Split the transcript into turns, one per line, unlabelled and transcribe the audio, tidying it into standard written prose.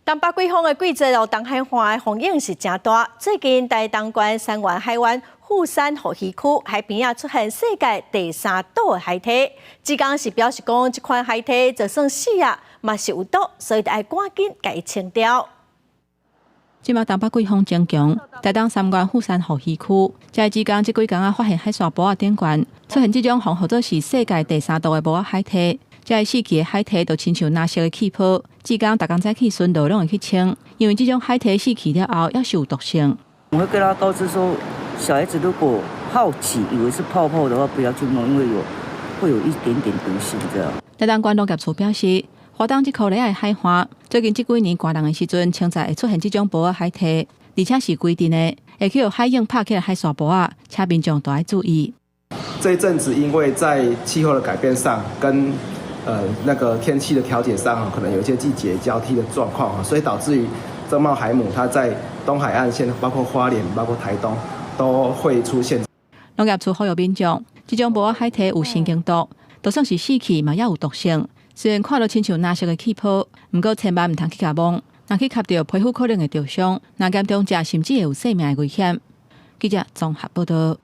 东北季风的季节哦，东海岸的风影是真大。最近在东莞三湾海湾富山河溪区海边啊出现世界第3岛的海体，志工是表示讲，这款海体就算死啊，嘛是有毒，所以就要赶紧甲伊清掉。
即马东北季风真强，台东三湾富山河溪区，在志工这几天啊发现海沙坡啊顶悬出现这种风号做是世界第3岛的无海体。这死去的海体就亲像蓝色的气泡，志工逐工早起巡逻拢会去清，因为这种海体死去了后也是有毒性。
我会跟他告知说，小孩子如果好奇以为是泡泡的话，不要去摸，因为会有一点点毒性这样。
台东县农业处表示，花东这颗里的海花，最近这几年寒冷的时阵，清早会出现这种薄的海体，而且是规定的，会去有海影拍起来海沙薄啊，请民众都要注意。
这一阵子，因为在气候的改变上，跟那个天气的调节上，可能有一些季节交替的状况，所以导致于珍茂海母它在东海岸线，包括花莲、包括台东，都会出现。
农业处呼吁民众，这种薄海体有神经毒，就算是死去嘛也有毒性。虽然看到亲像蓝色的气泡，不过千万唔通去甲摸，若去吸到皮肤可能会受伤，若严重者甚至会有性命的危险。记者综合报道。